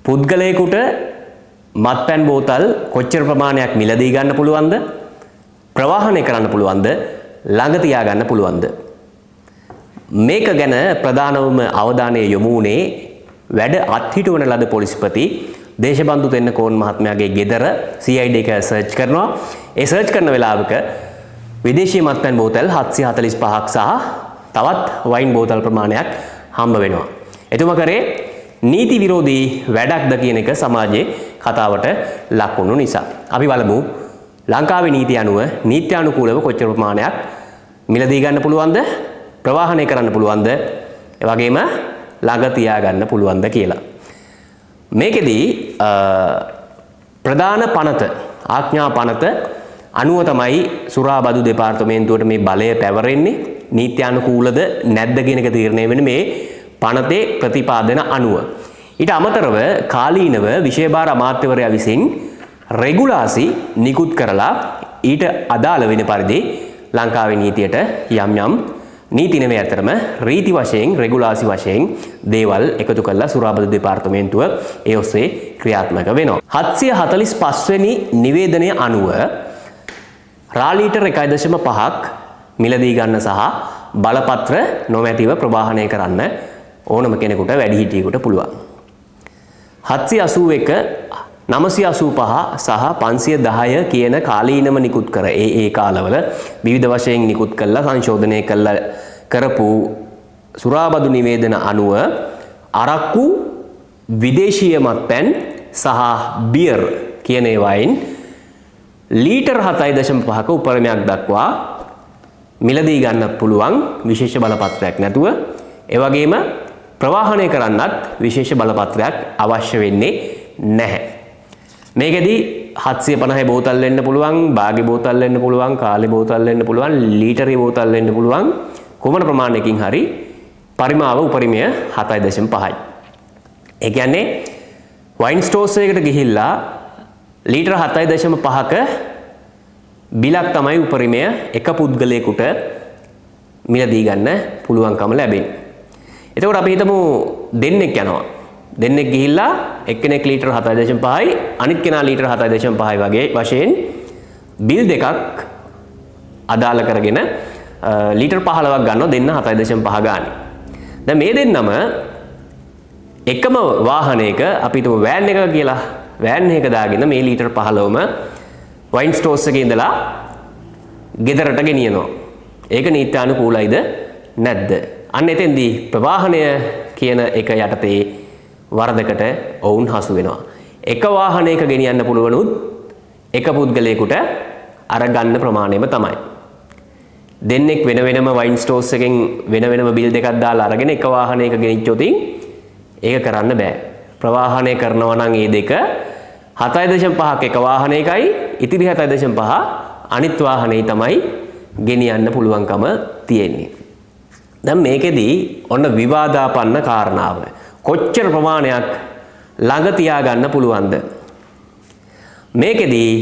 පුද්ගලයෙකුට මත්පැන් බෝතල් කොච්චර ප්‍රමාණයක් මිලදී ගන්න පුළුවන්ද? ප්‍රවාහනය කරන්න පුළුවන්ද? ළඟ තියා ගන්න පුළුවන්ද? මේක ගැන ප්‍රධානවම අවධානය යොමු වුණේ වැඩ අත්හිටුවන ලද පොලිස්පති දේශබන්දු තෙන්නකෝන් මහත්මයාගේ ගෙදර CID එක සර්ච් කරනවා. ඒ සර්ච් කරන වෙලාවක විදේශීය මත්පැන් බෝතල් 745ක් සහ තවත් වයින් බෝතල් ප්‍රමාණයක් හම්බ වෙනවා. එතුමා කරේ නීති විරෝධී වැඩක්ද කියන එක සමාජයේ කතාවට ලක් වුණු නිසා. අපි බලමු ලංකාවේ නීතිය අනුව නීත්‍යානුකූලව කොච්චර ප්‍රමාණයක් මිලදී ගන්න පුළුවන්ද? ප්‍රවාහනය කරන්න පුළුවන්ද? ඒ වගේම ළඟ තියා ගන්න පුළුවන්ද කියලා. මේකෙදී ප්‍රධාන පනත ආඥා පනත අනුව තමයි සුරාබදු දෙපාර්තමේන්තුවට මේ බලය පැවරෙන්නේ. නීත්‍යානුකූලද නැද්ද කියන එක තීරණය වෙන්නේ මේ පනතේ ප්‍රතිපාදන අනුව. ඊට අමතරව කාලීනව විශේෂභාර අමාත්‍යවරයා විසින් රෙගුලාසි නිකුත් කරලා ඊට අදාළ වෙන පරිදි ලංකාවේ නීතියට යම් යම් නීති නෙමෙයි අතරම රීති වශයෙන් රෙගුලාසි වශයෙන් දේවල් එකතු කරලා සුරාබදු දෙපාර්තමේන්තුව ඒ ඔස්සේ ක්‍රියාත්මක වෙනවා. 745 වෙනි නිවේදනය අනුව රාලීටර් 1.5ක් මිලදී ගන්න සහ බලපත්‍ර නොමැතිව ප්‍රවාහනය කරන්න ඕනම කෙනෙකුට වැඩිහිටියෙකුට පුළුවන්. 781 985 සහ 510 කියන කාලීනව නිකුත් කර ඒ කාලවල විවිධ වශයෙන් නිකුත් කළා සංශෝධනය කළා කරපු සුරාබදු නිවේදන අනුව අරක්කු විදේශීය මත්පැන් සහ බියර් කියන ඒවායින් ලීටර් 7.5ක උපරිමයක් දක්වා මිලදී ගන්න පුළුවන් විශේෂ බලපත්‍රයක් නැතුව. ඒ වගේම ප්‍රවාහනය කරන්නත් විශේෂ බලපත්‍රයක් අවශ්‍ය වෙන්නේ නැහැ. මේකෙදි 750 බෝතල් වෙන්න පුළුවන්, බාගේ බෝතල් වෙන්න පුළුවන්, කාලේ බෝතල් වෙන්න පුළුවන්, ලීටරේ බෝතල් වෙන්න පුළුවන්. කොමන ප්‍රමාණයකින් හරි පරිමාව උපරිමය 7.5යි. ඒ කියන්නේ වයින් ස්ටෝර්ස් එකකට ගිහිල්ලා ලීටර් 7.5ක බිලක් තමයි උපරිමය එක පුද්ගලයෙකුට මිලදී ගන්න පුළුවන්කම ලැබෙන්නේ. එතකොට අපි හිතමු දෙන්නෙක් යනවා. දෙන්නෙක් ගිහිල්ලා එක්කෙනෙක් ලීටර් 7.5යි අනිත් කෙනා ලීටර් 7.5යි වගේ වශයෙන් බිල් දෙකක් අදාළ කරගෙන ලීටර් 15ක් ගන්නවා දෙන්න 7.5 ගානේ. දැන් මේ දෙන්නම එකම වාහනයක අපි හිතමු වෑන් එකක කියලා වෑන් එකක දාගෙන මේ ලීටර් 15ම වයින් ස්ටෝර්ස් එකේ ඉඳලා ගෙදරට ගෙනියනවා. ඒක නීත්‍යානුකූලයිද නැද්ද? අන්න එතෙන්දී ප්‍රවාහනය කියන එක යටතේ වරදකට ඔවුන් හසු වෙනවා. එක වාහනයක ගෙනියන්න පුළුවනුත් එක පුද්ගලයෙකුට අර ගන්න ප්‍රමාණයම තමයි. දෙන්නෙක් වෙන වෙනම වයින් ස්ටෝර්ස් එකෙන් වෙන වෙනම බිල් දෙකක් දාලා අරගෙන එක වාහනයක ගෙනිච්චොත් ඒක කරන්න බෑ. ප්‍රවාහනය කරනවා නම් මේ දෙක 7.5ක් එක වාහනයකයි ඉතිරි 7.5 අනිත් වාහනේ තමයි ගෙනියන්න පුළුවන්කම තියෙන්නේ. දැන් මේකෙදී ඔන්න විවාදාපන්න කාරණාව. කොච්චර ප්‍රමාණයක් ළඟ තියා ගන්න පුළුවන්ද? මේකෙදී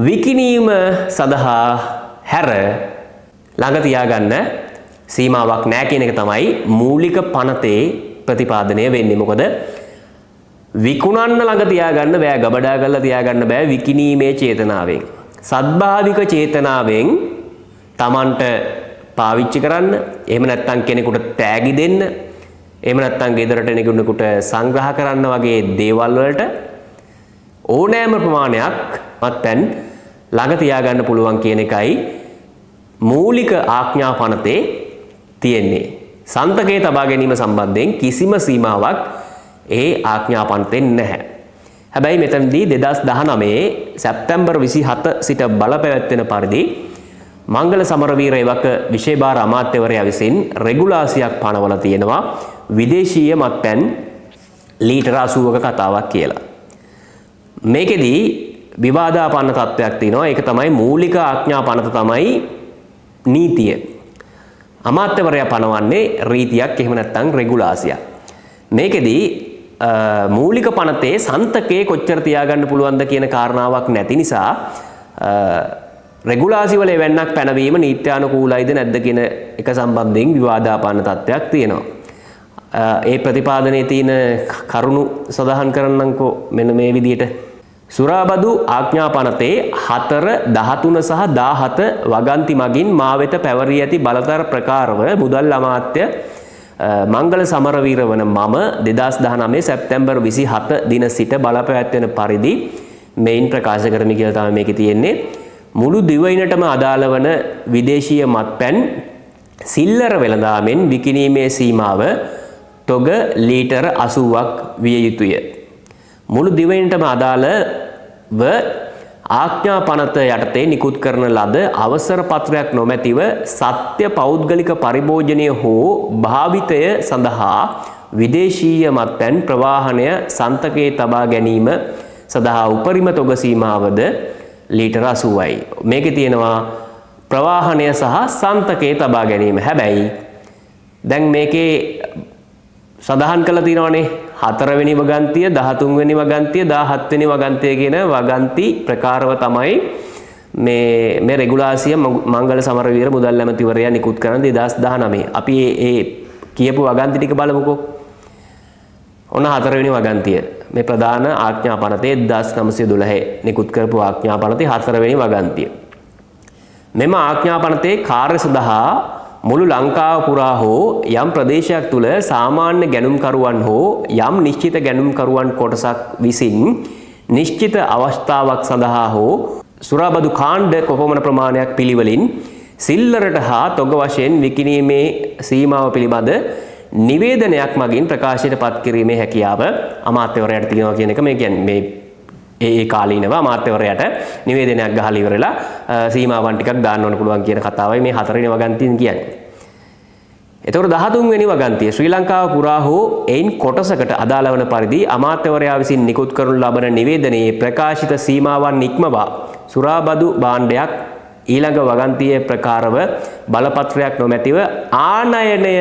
විකිණීම සඳහා හැර ළඟ තියා ගන්න සීමාවක් නැහැ කියන එක තමයි මූලික පනතේ ප්‍රතිපාදනය වෙන්නේ. මොකද විකුණන්න ළඟ තියාගන්න බෑ, ගබඩා කරලා තියාගන්න බෑ විකිණීමේ චේතනාවෙන්. සද්භාවික චේතනාවෙන් Tamanට පාවිච්චි කරන්න, එහෙම නැත්නම් කෙනෙකුට තෑගි දෙන්න, එහෙම නැත්නම් ගෙදරට කෙනෙකුට සංග්‍රහ කරන්න වගේ දේවල් වලට ඕනෑම ප්‍රමාණයක් මත්පැන් ළඟ තියාගන්න පුළුවන් කියන එකයි මූලික ආඥා පනතේ තියෙන්නේ. සන්තකයේ තබා ගැනීම සම්බන්ධයෙන් කිසිම සීමාවක් ඒ ආඥා පනතේ නැහැ. හැබැයි මෙතනදී 2019 සැප්තැම්බර් 27 සිට බලපැවැත්වෙන පරිදි මංගල සමරවීර එවක විශේෂභාර අමාත්‍යවරයා විසින් රෙගුලාසියක් පනවලා තියෙනවා විදේශීය මත්පැන් ලීටර 80ක කතාවක් කියලා. මේකෙදී විවාදාපන්න තත්ත්වයක් තියෙනවා. ඒක තමයි මූලික ආඥා පනත තමයි නීතිය. අමාත්‍යවරයා පනවන්නේ රීතියක් එහෙම නැත්නම් රෙගුලාසියක්. මේකෙදී මූලික පනතේ සන්තකයේ කොච්චර තියාගන්න පුළුවන්ද කියන කාරණාවක් නැති නිසා රෙගුලාසි වල එවන්නක් පැනවීම නීත්‍යානුකූලයිද නැද්ද කියන එක සම්බන්ධයෙන් විවාදාපන්න තත්ත්වයක් තියෙනවා. ඒ ප්‍රතිපාදනයේ තියෙන කරුණු සඳහන් කරන්නම්කෝ මෙන්න මේ විදිහට. සුරාබදු ආඥාපනතේ 4, 13 සහ 17 වගන්ති මගින් මා වෙත පැවරී ඇති බලතර ප්‍රකාරව මුදල් අමාත්‍ය මංගල සමරවීර වන මම 2019 සැප්තැම්බර් 27 දින සිට බලපැවැත්වෙන පරිදි මෙයින් ප්‍රකාශ කරමි කියලා තමයි මේකේ තියෙන්නේ. මුළු දිවයිනටම අදාළ වන විදේශීය මත්පැන් සිල්ලර වෙළඳාමෙන් විකිණීමේ සීමාව තොග ලීටර 80ක් විය යුතුය. මුළු දිවයිනටම අදාළව ආඥා පනත යටතේ නිකුත් කරන ලද අවසර පත්‍රයක් නොමැතිව සත්‍ය පෞද්ගලික පරිභෝජනය හෝ භාවිතය සඳහා විදේශීය මත්පැන් ප්‍රවාහනය සන්තකයේ තබා ගැනීම සඳහා උපරිම තොග සීමාවද ලීටර 80යි. මේකේ තියෙනවා ප්‍රවාහනය සහ සන්තකයේ තබා ගැනීම. හැබැයි දැන් මේකේ සඳහන් කරලා තියෙනවානේ 4 වෙනි වගන්තිය, 13 වෙනි වගන්තිය, 17 වෙනි වගන්තිය කියන වගන්ති ප්‍රකාරව තමයි මේ රෙගුලාසිය මංගල සමරවීර මුදල් ඇමතිවරයා නිකුත් කරන 2019. අපි ඒ කියපු වගන්ති ටික බලමුකෝ. ඔන්න 4 වෙනි වගන්තිය. මේ ප්‍රධාන ආඥා පනතේ 1912 නිකුත් කරපු ආඥා පනතේ 4 වෙනි වගන්තිය. මෙම ආඥා පනතේ කාර්ය සඳහා මුළු ලංකාව පුරා හෝ යම් ප්‍රදේශයක් තුල සාමාන්‍ය ගැනුම්කරුවන් හෝ යම් නිශ්චිත ගැනුම්කරුවන් කොටසක් විසින් නිශ්චිත අවස්ථාවක් සඳහා හෝ සුරාබදු කාණ්ඩ කොපමණ ප්‍රමාණයක් පිළිවෙලින් සිල්ලරට හා තොග වශයෙන් විකිණීමේ සීමාව පිළිබඳ නිවේදනයක් මගින් ප්‍රකාශයට පත් කිරීමේ හැකියාව අමාත්‍යවරයාට තියෙනවා කියන එක මේ කියන්නේ මේ ඒ කාලීනව අමාත්‍යවරයාට නිවේදනයක් ගහලා ඉවරලා සීමාවන් ටිකක් දාන්න ඕන පුළුවන් කියන කතාවයි මේ 4 වෙනි වගන්තියෙන් කියන්නේ. එතකොට 13 වෙනි වගන්තිය ශ්‍රී ලංකාව පුරා හෝ එයින් කොටසකට අදාළ වන පරිදි අමාත්‍යවරයා විසින් නිකුත් කරනු ලබන නිවේදනයේ ප්‍රකාශිත සීමාවන් ඉක්මවා සුරාබදු භාණ්ඩයක් ඊළඟ වගන්තියේ ප්‍රකාරව බලපත්‍රයක් නොමැතිව ආනයනය